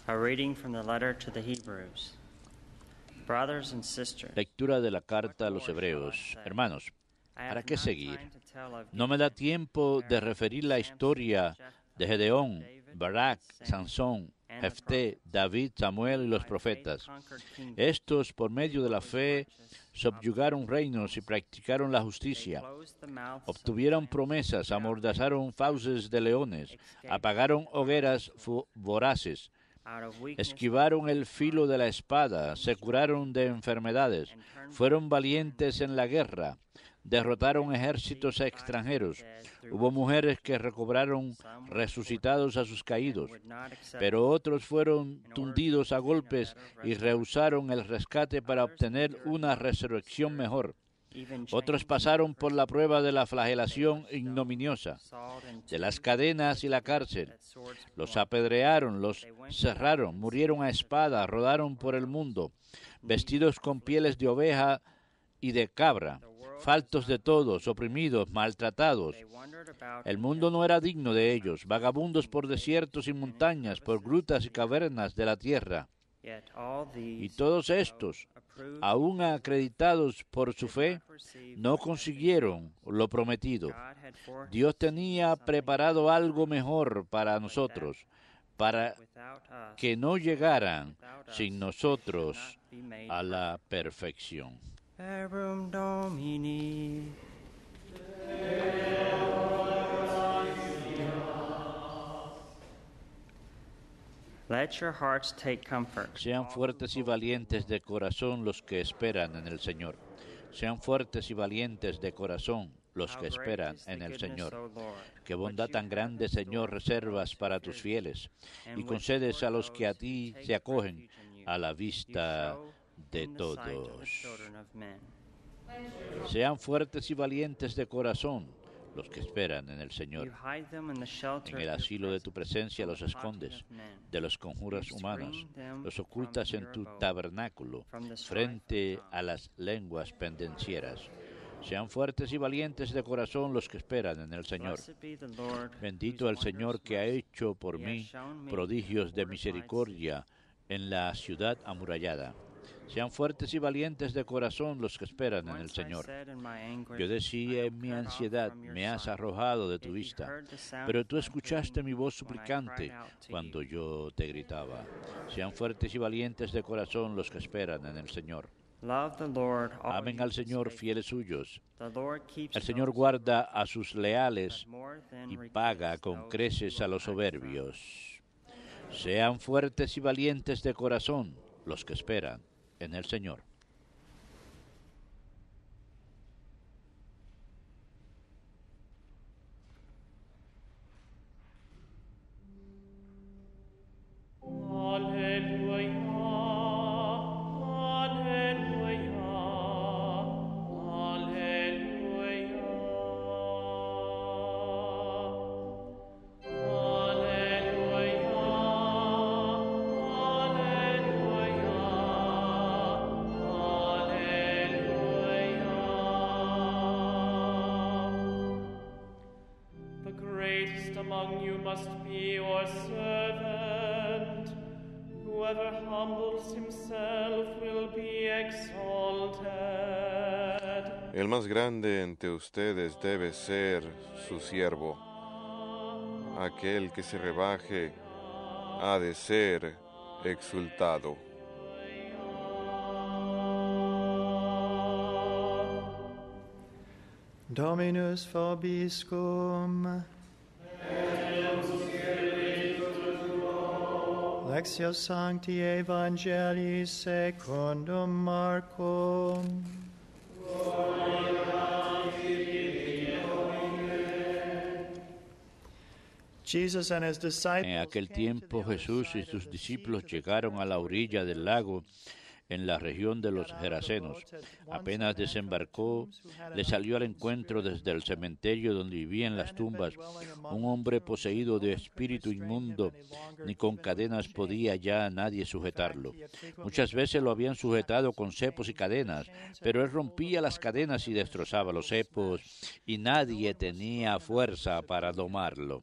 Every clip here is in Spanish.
A reading from the letter to the Hebrews. Brothers and sisters, Lectura de la carta a los Hebreos. Hermanos, ¿para qué seguir? No me da tiempo de referir la historia de Gedeón, Barak, Sansón, Jefté, David, Samuel y los profetas. Estos, por medio de la fe, subyugaron reinos y practicaron la justicia. Obtuvieron promesas, amordazaron fauces de leones, apagaron hogueras voraces, esquivaron el filo de la espada, se curaron de enfermedades, fueron valientes en la guerra, derrotaron ejércitos extranjeros. Hubo mujeres que recobraron resucitados a sus caídos, pero otros fueron tundidos a golpes y rehusaron el rescate para obtener una resurrección mejor. Otros pasaron por la prueba de la flagelación ignominiosa, de las cadenas y la cárcel. Los apedrearon, los cerraron, murieron a espada, rodaron por el mundo, vestidos con pieles de oveja y de cabra, faltos de todos, oprimidos, maltratados. El mundo no era digno de ellos, vagabundos por desiertos y montañas, por grutas y cavernas de la tierra. Y todos estos, aún acreditados por su fe, no consiguieron lo prometido. Dios tenía preparado algo mejor para nosotros, para que no llegaran sin nosotros a la perfección. Let your hearts take comfort. Sean fuertes y valientes de corazón los que esperan en el Señor. Sean fuertes y valientes de corazón los que esperan en el Señor. Qué bondad tan grande, Señor, reservas para tus fieles y concedes a los que a ti se acogen a la vista de todos. Sean fuertes y valientes de corazón los que esperan en el Señor. En el asilo de tu presencia los escondes de las conjuras humanas, los ocultas en tu tabernáculo, frente a las lenguas pendencieras. Sean fuertes y valientes de corazón los que esperan en el Señor. Bendito el Señor que ha hecho por mí prodigios de misericordia en la ciudad amurallada. Sean fuertes y valientes de corazón los que esperan en el Señor. Yo decía en mi ansiedad, me has arrojado de tu vista, pero tú escuchaste mi voz suplicante cuando yo te gritaba. Sean fuertes y valientes de corazón los que esperan en el Señor. Amen al Señor, fieles suyos. El Señor guarda a sus leales y paga con creces a los soberbios. Sean fuertes y valientes de corazón los que esperan en el Señor. El más grande entre ustedes debe ser su siervo. Aquel que se rebaje ha de ser exaltado. Dominus vobiscum. Lectio Sancti Evangelii secundum Marcum. En aquel tiempo Jesús y sus discípulos llegaron a la orilla del lago en la región de los Gerasenos. Apenas desembarcó, le salió al encuentro desde el cementerio donde vivían las tumbas un hombre poseído de espíritu inmundo, ni con cadenas podía ya nadie sujetarlo. Muchas veces lo habían sujetado con cepos y cadenas, pero él rompía las cadenas y destrozaba los cepos, y nadie tenía fuerza para domarlo.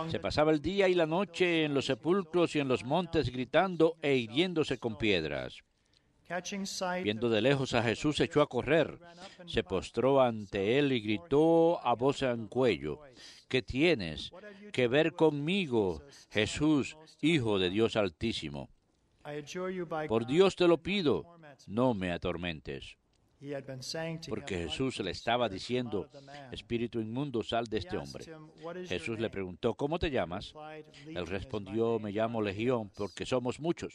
Se pasaba el día y la noche en los sepulcros y en los montes gritando e hiriéndose con piedras. Viendo de lejos a Jesús, se echó a correr, se postró ante él y gritó a voz en cuello: ¿Qué tienes que ver conmigo, Jesús, Hijo de Dios Altísimo? Por Dios te lo pido, no me atormentes. Porque Jesús le estaba diciendo: espíritu inmundo, sal de este hombre. Jesús le preguntó: ¿cómo te llamas? Él respondió: me llamo Legión, porque somos muchos.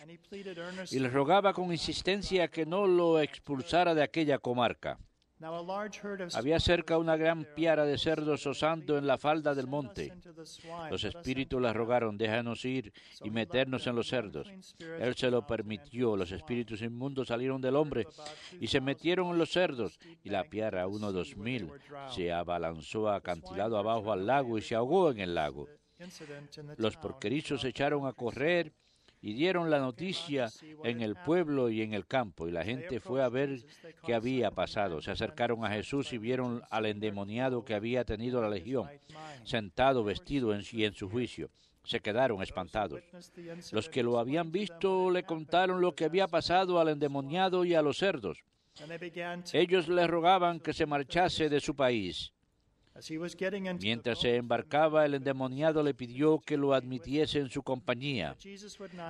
Y le rogaba con insistencia que no lo expulsara de aquella comarca. Había cerca una gran piara de cerdos osando en la falda del monte. Los espíritus le rogaron: déjanos ir y meternos en los cerdos. Él se lo permitió. Los espíritus inmundos salieron del hombre y se metieron en los cerdos, y la piara, unos 2000, se abalanzó acantilado abajo al lago y se ahogó en el lago. Los porquerizos se echaron a correr y dieron la noticia en el pueblo y en el campo, y la gente fue a ver qué había pasado. Se acercaron a Jesús y vieron al endemoniado que había tenido la legión, sentado, vestido y en su juicio. Se quedaron espantados. Los que lo habían visto le contaron lo que había pasado al endemoniado y a los cerdos. Ellos le rogaban que se marchase de su país. Mientras se embarcaba, el endemoniado le pidió que lo admitiese en su compañía,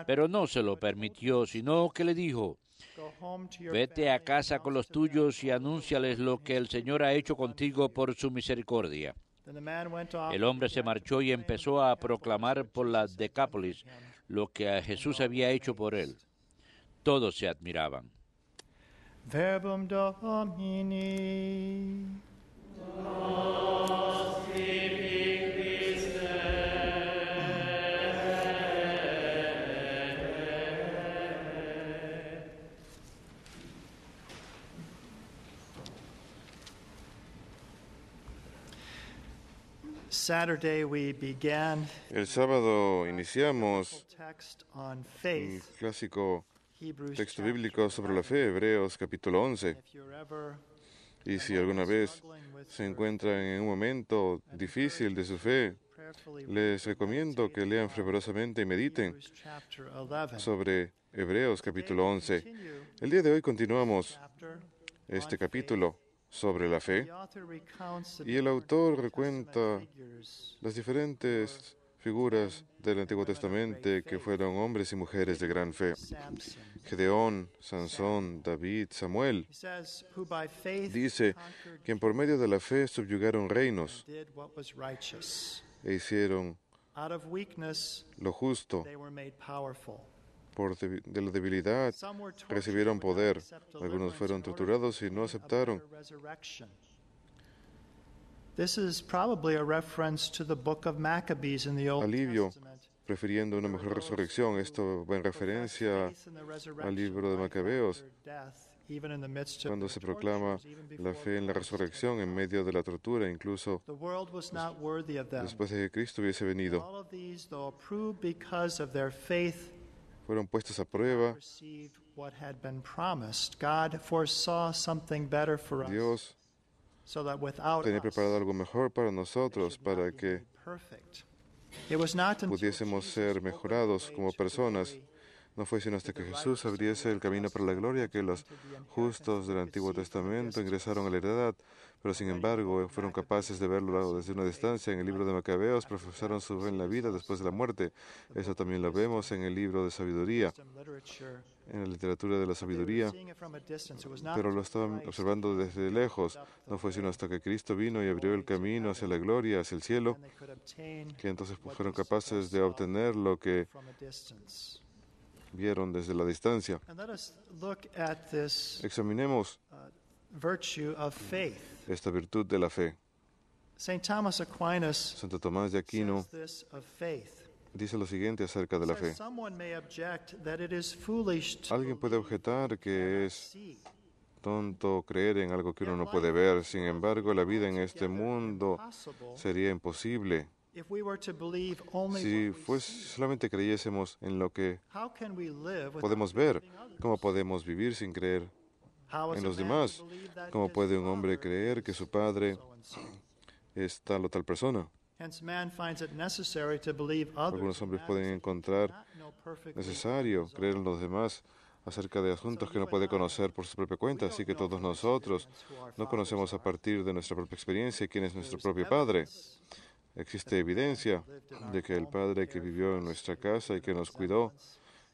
pero no se lo permitió, sino que le dijo: vete a casa con los tuyos y anúnciales lo que el Señor ha hecho contigo por su misericordia. El hombre se marchó y empezó a proclamar por la Decápolis lo que Jesús había hecho por él. Todos se admiraban. Verbum Domini. El sábado iniciamos el clásico texto bíblico sobre la fe, Hebreos capítulo 11. Y si alguna vez se encuentran en un momento difícil de su fe, les recomiendo que lean fervorosamente y mediten sobre Hebreos capítulo 11. El día de hoy continuamos este capítulo sobre la fe, y el autor recuenta las diferentes figuras del Antiguo Testamento que fueron hombres y mujeres de gran fe: Gedeón, Sansón, David, Samuel. Dice: quien por medio de la fe subyugaron reinos e hicieron lo justo. De la debilidad recibieron poder. Algunos fueron torturados y no aceptaron. Alivio, prefiriendo una mejor resurrección. Esto va en referencia al libro de Macabeos, cuando se proclama la fe en la resurrección en medio de la tortura, incluso después de que Cristo hubiese venido. Fueron puestos a prueba. Dios tenía preparado algo mejor para nosotros, para que pudiésemos ser mejorados como personas. No fue sino hasta que Jesús abriese el camino para la gloria que los justos del Antiguo Testamento ingresaron a la heredad, pero sin embargo fueron capaces de verlo desde una distancia. En el libro de Macabeos profesaron su fe en la vida después de la muerte. Eso también lo vemos en el libro de sabiduría, en la literatura de la sabiduría, pero lo estaban observando desde lejos. No fue sino hasta que Cristo vino y abrió el camino hacia la gloria, hacia el cielo, que entonces fueron capaces de obtener lo que vieron desde la distancia. Examinemos esta virtud de la fe. Santo Tomás de Aquino dice lo siguiente acerca de la fe. Alguien puede objetar que es tonto creer en algo que uno no puede ver. Sin embargo, la vida en este mundo sería imposible si solamente creyésemos en lo que podemos ver. ¿Cómo podemos vivir sin creer en los demás? ¿Cómo puede un hombre creer que su padre es tal o tal persona? Algunos hombres pueden encontrar necesario creer en los demás acerca de asuntos que no puede conocer por su propia cuenta, así que todos nosotros no conocemos a partir de nuestra propia experiencia quién es nuestro propio Padre. Existe evidencia de que el Padre que vivió en nuestra casa y que nos cuidó,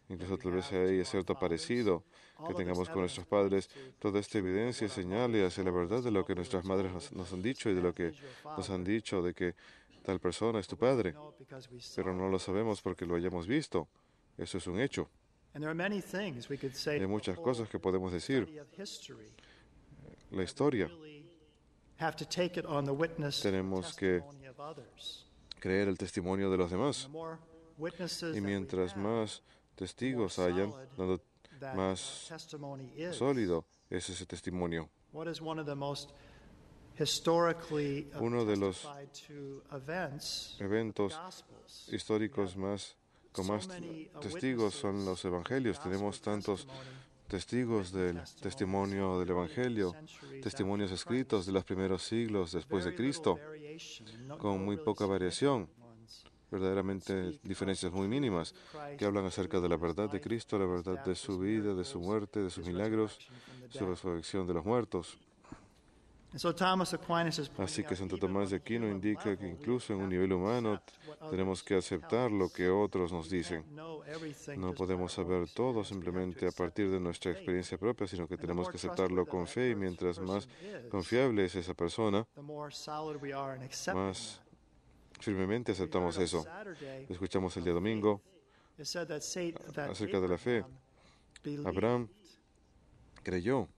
incluso tal vez hay cierto parecido que tengamos con nuestros padres, toda esta evidencia señala hacia la verdad de lo que nuestras madres nos han dicho y de lo que nos han dicho de que tal persona es tu padre, pero no lo sabemos porque lo hayamos visto. Eso es un hecho. Hay muchas cosas que podemos decir. La historia. Tenemos que creer el testimonio de los demás. Y mientras más testigos hayan, más sólido es ese testimonio. Uno de los eventos históricos con más testigos son los evangelios. Tenemos tantos testigos del testimonio del evangelio, testimonios escritos de los primeros siglos después de Cristo, con muy poca variación, verdaderamente diferencias muy mínimas, que hablan acerca de la verdad de Cristo, la verdad de su vida, de su muerte, de sus milagros, su resurrección de los muertos. Así que Santo Tomás de Aquino indica que incluso en un nivel humano tenemos que aceptar lo que otros nos dicen. No podemos saber todo simplemente a partir de nuestra experiencia propia, sino que tenemos que aceptarlo con fe, y mientras más confiable es esa persona, más firmemente aceptamos eso. Escuchamos el día domingo acerca de la fe. Abraham creyó.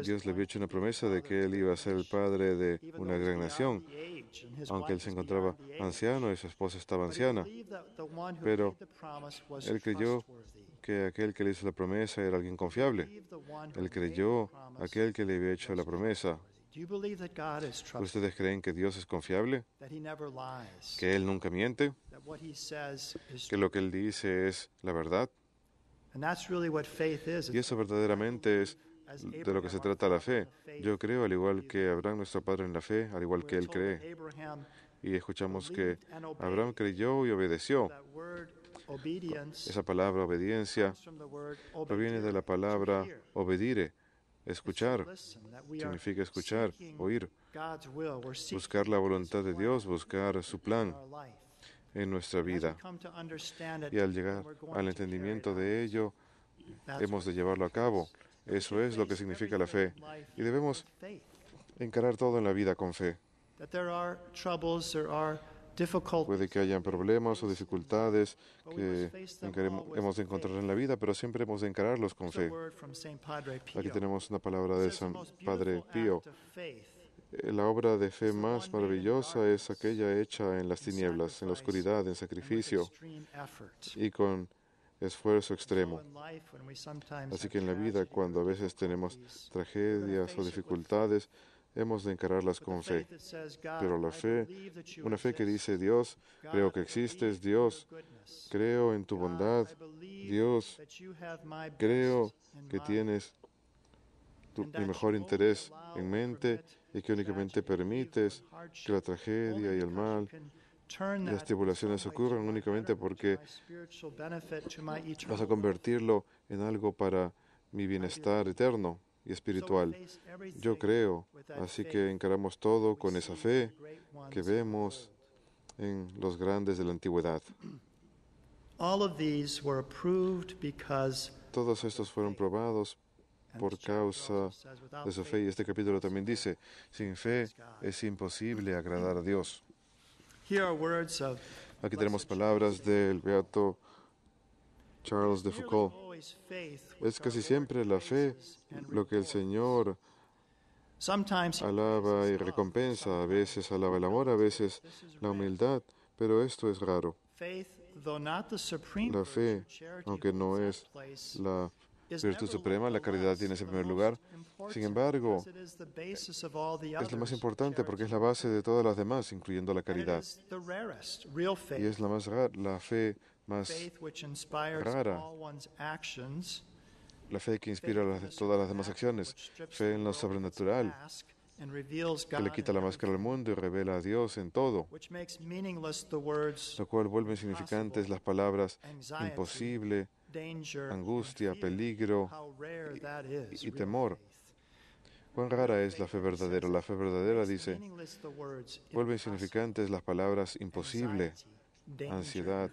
Dios le había hecho una promesa de que él iba a ser el padre de una gran nación, aunque él se encontraba anciano y su esposa estaba anciana. Pero él creyó que aquel que le hizo la promesa era alguien confiable. Él creyó aquel que le había hecho la promesa. ¿Ustedes creen que Dios es confiable? ¿Que Él nunca miente? ¿Que lo que Él dice es la verdad? Y eso verdaderamente es de lo que se trata la fe. Yo creo, al igual que Abraham, nuestro padre en la fe, al igual que él cree. Y escuchamos que Abraham creyó y obedeció. Esa palabra obediencia proviene de la palabra obedire, escuchar. Significa escuchar, oír, buscar la voluntad de Dios, buscar su plan en nuestra vida. Y al llegar al entendimiento de ello, hemos de llevarlo a cabo. Eso es lo que significa la fe. Y debemos encarar todo en la vida con fe. Puede que hayan problemas o dificultades que hemos de encontrar en la vida, pero siempre hemos de encararlos con fe. Aquí tenemos una palabra de San Padre Pío. La obra de fe más maravillosa es aquella hecha en las tinieblas, en la oscuridad, en sacrificio y con esfuerzo extremo. Así que en la vida, cuando a veces tenemos tragedias o dificultades, hemos de encararlas con fe. Pero la fe, una fe que dice: Dios, creo que existes, Dios, creo en tu bondad, Dios, creo que tienes mi mejor interés en mente y que únicamente permites que la tragedia y el mal y las tribulaciones ocurran únicamente porque vas a convertirlo en algo para mi bienestar eterno y espiritual. Yo creo, así que encaramos todo con esa fe que vemos en los grandes de la antigüedad. Todos estos fueron probados por causa de su fe. Y este capítulo también dice: sin fe es imposible agradar a Dios. Aquí tenemos palabras del beato Charles de Foucault. Es casi siempre la fe lo que el Señor alaba y recompensa. A veces alaba el amor, a veces la humildad, pero esto es raro. La fe, aunque no es la virtud suprema, la caridad tiene ese primer lugar. Sin embargo, es lo más importante porque es la base de todas las demás, incluyendo la caridad. Y es la fe más rara, la fe que inspira todas las demás acciones, fe en lo sobrenatural, que le quita la máscara al mundo y revela a Dios en todo, lo cual vuelve insignificantes las palabras imposible, angustia, peligro y temor. Cuán rara es la fe verdadera. La fe verdadera dice, vuelve insignificantes las palabras imposible, ansiedad,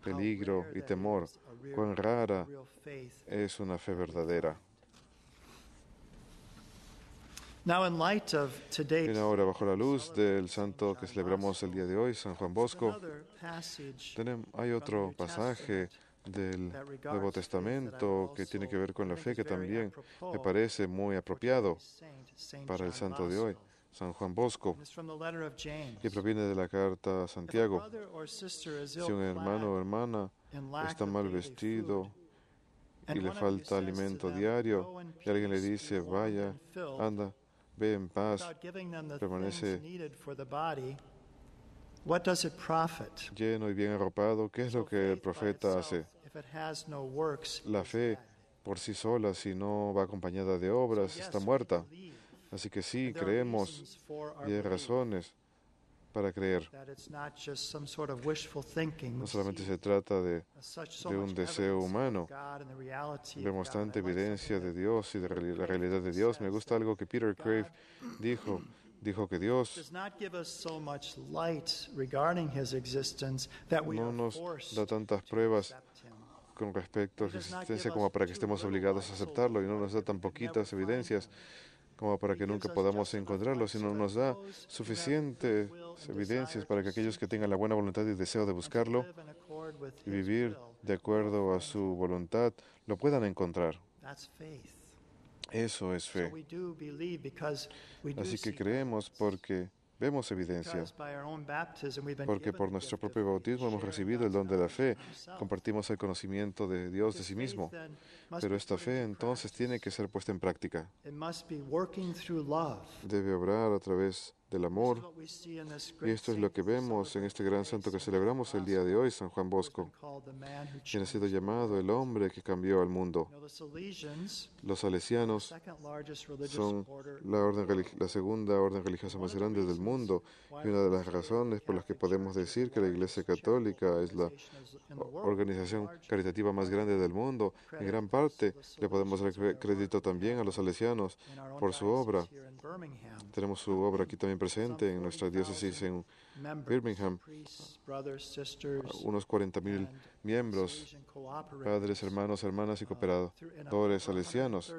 peligro y temor. Cuán rara es una fe verdadera. Bien, ahora, bajo la luz del santo que celebramos el día de hoy, San Juan Bosco, hay otro pasaje del Nuevo Testamento que tiene que ver con la fe, que también me parece muy apropiado para el santo de hoy, San Juan Bosco, y proviene de la carta a Santiago. Si un hermano o hermana está mal vestido y le falta alimento diario, y alguien le dice, vaya, anda, ve en paz, permanece lleno y bien arropado, ¿qué es lo que el profeta hace? La fe por sí sola, si no va acompañada de obras, está muerta. Así que sí, creemos y hay razones para creer. No solamente se trata de un deseo humano. Vemos tanta evidencia de Dios y de la realidad de Dios. Me gusta algo que Peter Crave dijo. Dijo que Dios no nos da tantas pruebas con respecto a su existencia como para que estemos obligados a aceptarlo, y no nos da tan poquitas evidencias como para que nunca podamos encontrarlo, sino nos da suficientes evidencias para que aquellos que tengan la buena voluntad y deseo de buscarlo y vivir de acuerdo a su voluntad lo puedan encontrar. Eso es fe. Así que creemos porque vemos evidencia, porque por nuestro propio bautismo hemos recibido el don de la fe, compartimos el conocimiento de Dios de sí mismo, pero esta fe entonces tiene que ser puesta en práctica. Debe obrar a través del amor, y esto es lo que vemos en este gran santo que celebramos el día de hoy, San Juan Bosco, quien ha sido llamado el hombre que cambió al mundo. Los salesianos son la segunda orden religiosa más grande del mundo, y una de las razones por las que podemos decir que la Iglesia Católica es la organización caritativa más grande del mundo. En gran parte le podemos dar crédito también a los salesianos por su obra. Tenemos su obra aquí también presente en nuestra diócesis en Birmingham. Unos 40,000 miembros, padres, hermanos, hermanas y cooperadores salesianos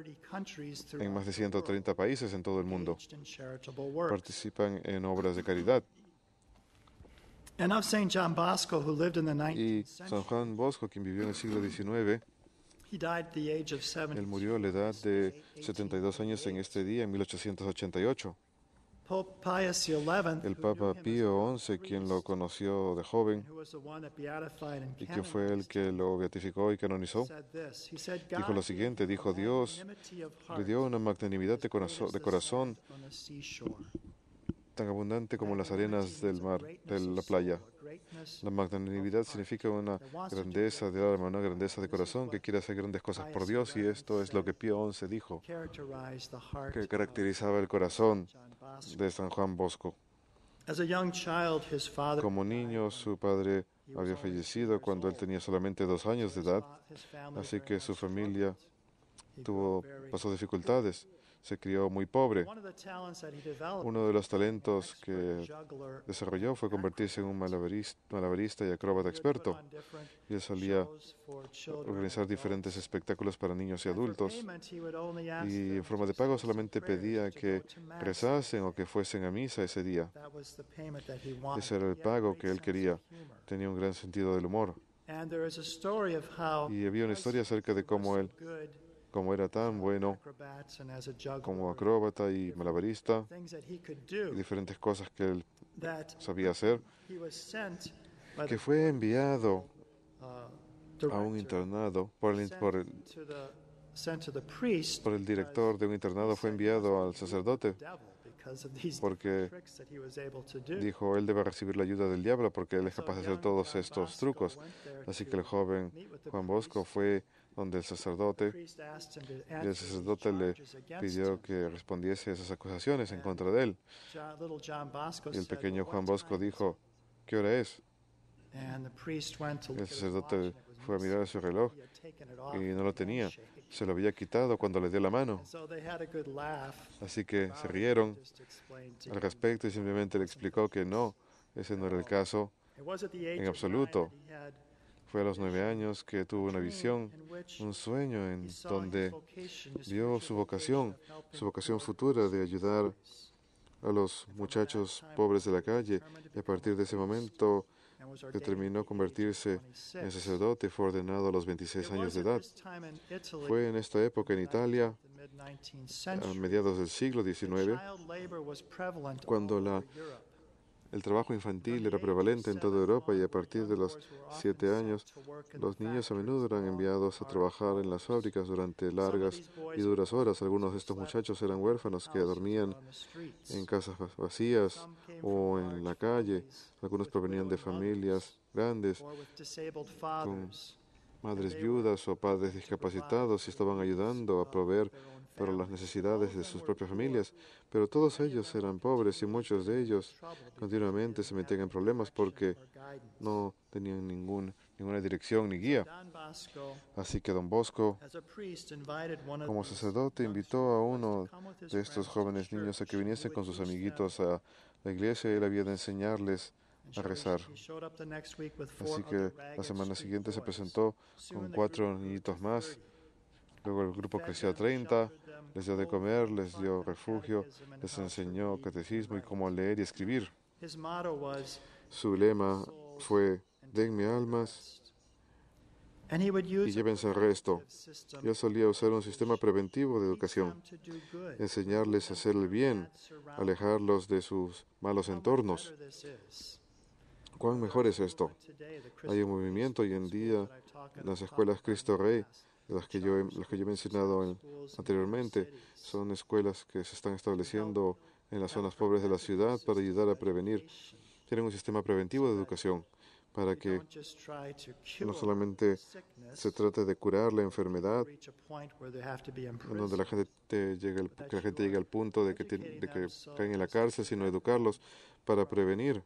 en más de 130 países en todo el mundo. Participan en obras de caridad. Y San Juan Bosco, quien vivió en el siglo XIX, él murió a la edad de 72 años en este día, en 1888. El Papa Pío XI, quien lo conoció de joven y quien fue el que lo beatificó y canonizó, dijo lo siguiente, dijo, Dios le dio una magnanimidad de corazón tan abundante como las arenas del mar, de la playa. La magnanimidad significa una grandeza de alma, una grandeza de corazón que quiere hacer grandes cosas por Dios, y esto es lo que Pío XI dijo, que caracterizaba el corazón de San Juan Bosco. Como niño, su padre había fallecido cuando él tenía solamente 2 años de edad, así que su familia pasó dificultades. Se crió muy pobre. Uno de los talentos que desarrolló fue convertirse en un malabarista y acróbata experto. Y él solía organizar diferentes espectáculos para niños y adultos. Y en forma de pago solamente pedía que rezasen o que fuesen a misa ese día. Ese era el pago que él quería. Tenía un gran sentido del humor. Y había una historia acerca de cómo él, como era tan bueno como acróbata y malabarista, y diferentes cosas que él sabía hacer, que fue enviado a un internado por el director de un internado, fue enviado al sacerdote porque dijo, él debe recibir la ayuda del diablo porque él es capaz de hacer todos estos trucos. Así que el joven Juan Bosco fue donde el sacerdote le pidió que respondiese a esas acusaciones en contra de él. Y el pequeño Juan Bosco dijo, ¿qué hora es? El sacerdote fue a mirar su reloj y no lo tenía. Se lo había quitado cuando le dio la mano. Así que se rieron al respecto y simplemente le explicó que no, ese no era el caso en absoluto. Fue a los 9 años que tuvo una visión, un sueño en donde vio su vocación futura de ayudar a los muchachos pobres de la calle. Y a partir de ese momento determinó convertirse en sacerdote y fue ordenado a los 26 años de edad. Fue en esta época en Italia, a mediados del siglo XIX, cuando el trabajo infantil era prevalente en toda Europa, y a partir de los 7 años, los niños a menudo eran enviados a trabajar en las fábricas durante largas y duras horas. Algunos de estos muchachos eran huérfanos que dormían en casas vacías o en la calle. Algunos provenían de familias grandes con madres viudas o padres discapacitados y estaban ayudando a proveer para las necesidades de sus propias familias, pero todos ellos eran pobres y muchos de ellos continuamente se metían en problemas porque no tenían ninguna dirección ni guía. Así que Don Bosco, como sacerdote, invitó a uno de estos jóvenes niños a que viniese con sus amiguitos a la iglesia y él había de enseñarles a rezar. Así que la semana siguiente se presentó con 4 niñitos más. Luego el grupo creció a 30, les dio de comer, les dio refugio, les enseñó catecismo y cómo leer y escribir. Su lema fue, denme almas y llévense el resto. Yo solía usar un sistema preventivo de educación, enseñarles a hacer el bien, alejarlos de sus malos entornos. ¿Cuán mejor es esto? Hay un movimiento hoy en día en las escuelas Cristo Rey, las que yo he mencionado anteriormente. Son escuelas que se están estableciendo en las zonas pobres de la ciudad para ayudar a prevenir. Tienen un sistema preventivo de educación para que no solamente se trate de curar la enfermedad, en donde la gente llegue al punto de que caen en la cárcel, sino educarlos para prevenir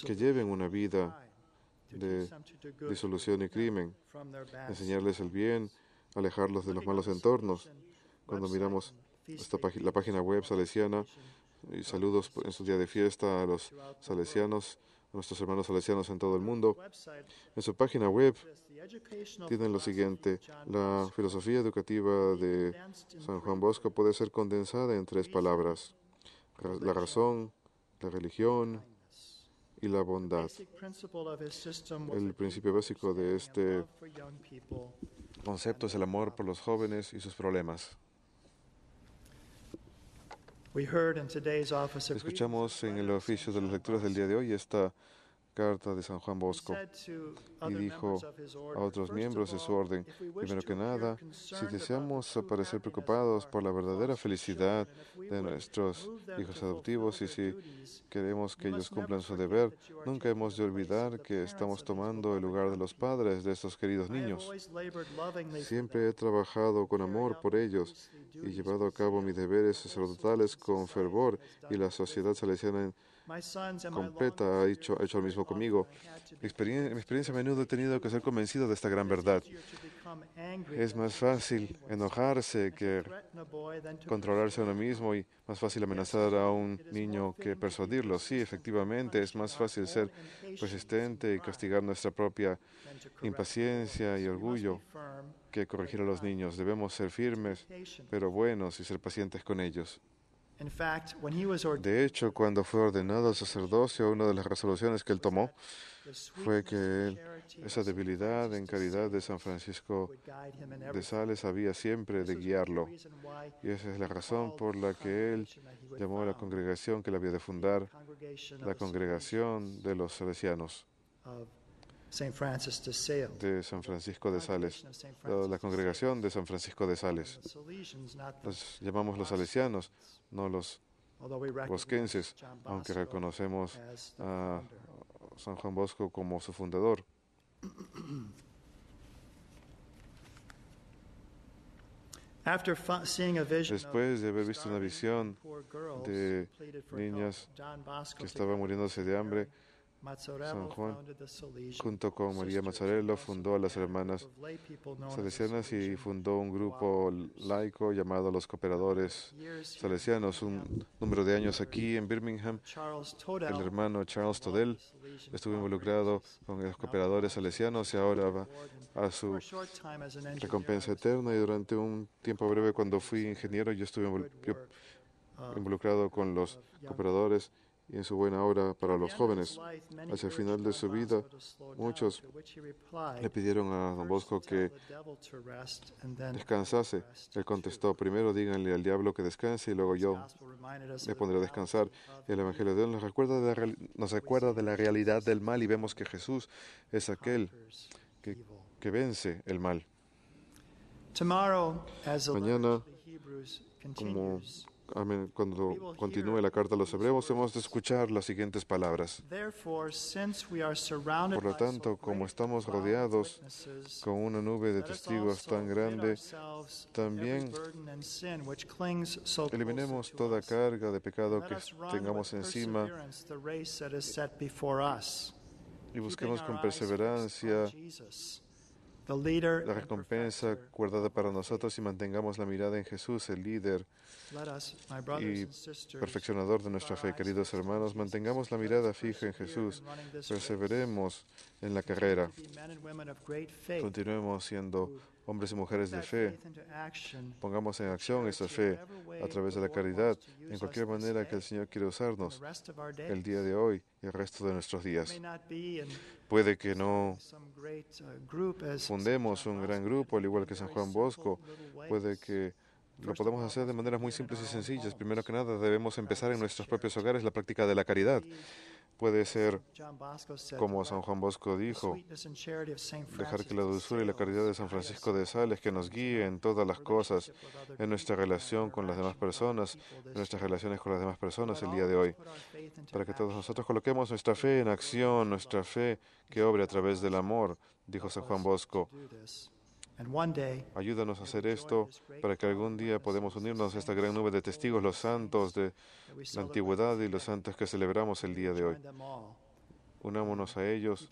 que lleven una vida de disolución y crimen, enseñarles el bien, alejarlos de los malos entornos. Cuando miramos la página web salesiana, y saludos en su día de fiesta a los salesianos, a nuestros hermanos salesianos en todo el mundo, en su página web tienen lo siguiente: la filosofía educativa de San Juan Bosco puede ser condensada en 3 palabras: la razón, la religión y la bondad. El principio básico de este concepto es el amor por los jóvenes y sus problemas. Escuchamos en el oficio de las lecturas del día de hoy esta carta de San Juan Bosco, y dijo a otros miembros de su orden: primero que nada, si deseamos parecer preocupados por la verdadera felicidad de nuestros hijos adoptivos y si queremos que ellos cumplan su deber, nunca hemos de olvidar que estamos tomando el lugar de los padres de estos queridos niños. Siempre he trabajado con amor por ellos y llevado a cabo mis deberes sacerdotales con fervor, y la sociedad salesiana completa ha hecho lo mismo conmigo. Mi experiencia a menudo he tenido que ser convencido de esta gran verdad. Es más fácil enojarse que controlarse a uno mismo, y más fácil amenazar a un niño que persuadirlo. Sí, efectivamente, es más fácil ser persistente y castigar nuestra propia impaciencia y orgullo que corregir a los niños. Debemos ser firmes, pero buenos, y ser pacientes con ellos. De hecho, cuando fue ordenado al sacerdocio, una de las resoluciones que él tomó fue que esa debilidad en caridad de San Francisco de Sales había siempre de guiarlo. Y esa es la razón por la que él llamó a la congregación que él había de fundar la Congregación de los Salesianos de San Francisco de Sales, la Congregación de San Francisco de Sales. Los llamamos los salesianos, no los bosquenses, aunque reconocemos a San Juan Bosco como su fundador. Después de haber visto una visión de niñas que estaban muriéndose de hambre, San Juan, junto con María Mazzarello, fundó a las hermanas salesianas y fundó un grupo laico llamado los Cooperadores Salesianos. Un número de años aquí en Birmingham, el hermano Charles Todell estuvo involucrado con los Cooperadores Salesianos y ahora va a su recompensa eterna. Y durante un tiempo breve, cuando fui ingeniero, yo estuve involucrado con los Cooperadores y en su buena obra para los jóvenes. Hacia el final de su vida, muchos le pidieron a Don Bosco que descansase. Él contestó: primero díganle al diablo que descanse y luego yo le pondré a descansar. El Evangelio de Dios nos recuerda de la realidad del mal y vemos que Jesús es aquel que vence el mal. Mañana, cuando continúe la carta a los Hebreos, hemos de escuchar las siguientes palabras. Por lo tanto, como estamos rodeados con una nube de testigos tan grande, también eliminemos toda carga de pecado que tengamos encima y busquemos con perseverancia la recompensa guardada para nosotros y mantengamos la mirada en Jesús, el líder y perfeccionador de nuestra fe. Queridos hermanos, mantengamos la mirada fija en Jesús, perseveremos en la carrera, continuemos siendo hombres y mujeres de fe, pongamos en acción esa fe a través de la caridad, en cualquier manera que el Señor quiera usarnos el día de hoy y el resto de nuestros días. Puede que no fundemos un gran grupo, al igual que San Juan Bosco, puede que lo podemos hacer de maneras muy simples y sencillas. Primero que nada, debemos empezar en nuestros propios hogares la práctica de la caridad. Puede ser, como San Juan Bosco dijo, dejar que la dulzura y la caridad de San Francisco de Sales que nos guíe en todas las cosas, en nuestra relación con las demás personas, en nuestras relaciones con las demás personas el día de hoy, para que todos nosotros coloquemos nuestra fe en acción, nuestra fe que obre a través del amor, dijo San Juan Bosco. Ayúdanos a hacer esto para que algún día podamos unirnos a esta gran nube de testigos, los santos de la antigüedad y los santos que celebramos el día de hoy. Unámonos a ellos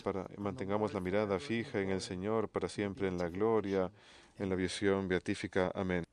para mantengamos la mirada fija en el Señor para siempre en la gloria, en la visión beatífica. Amén.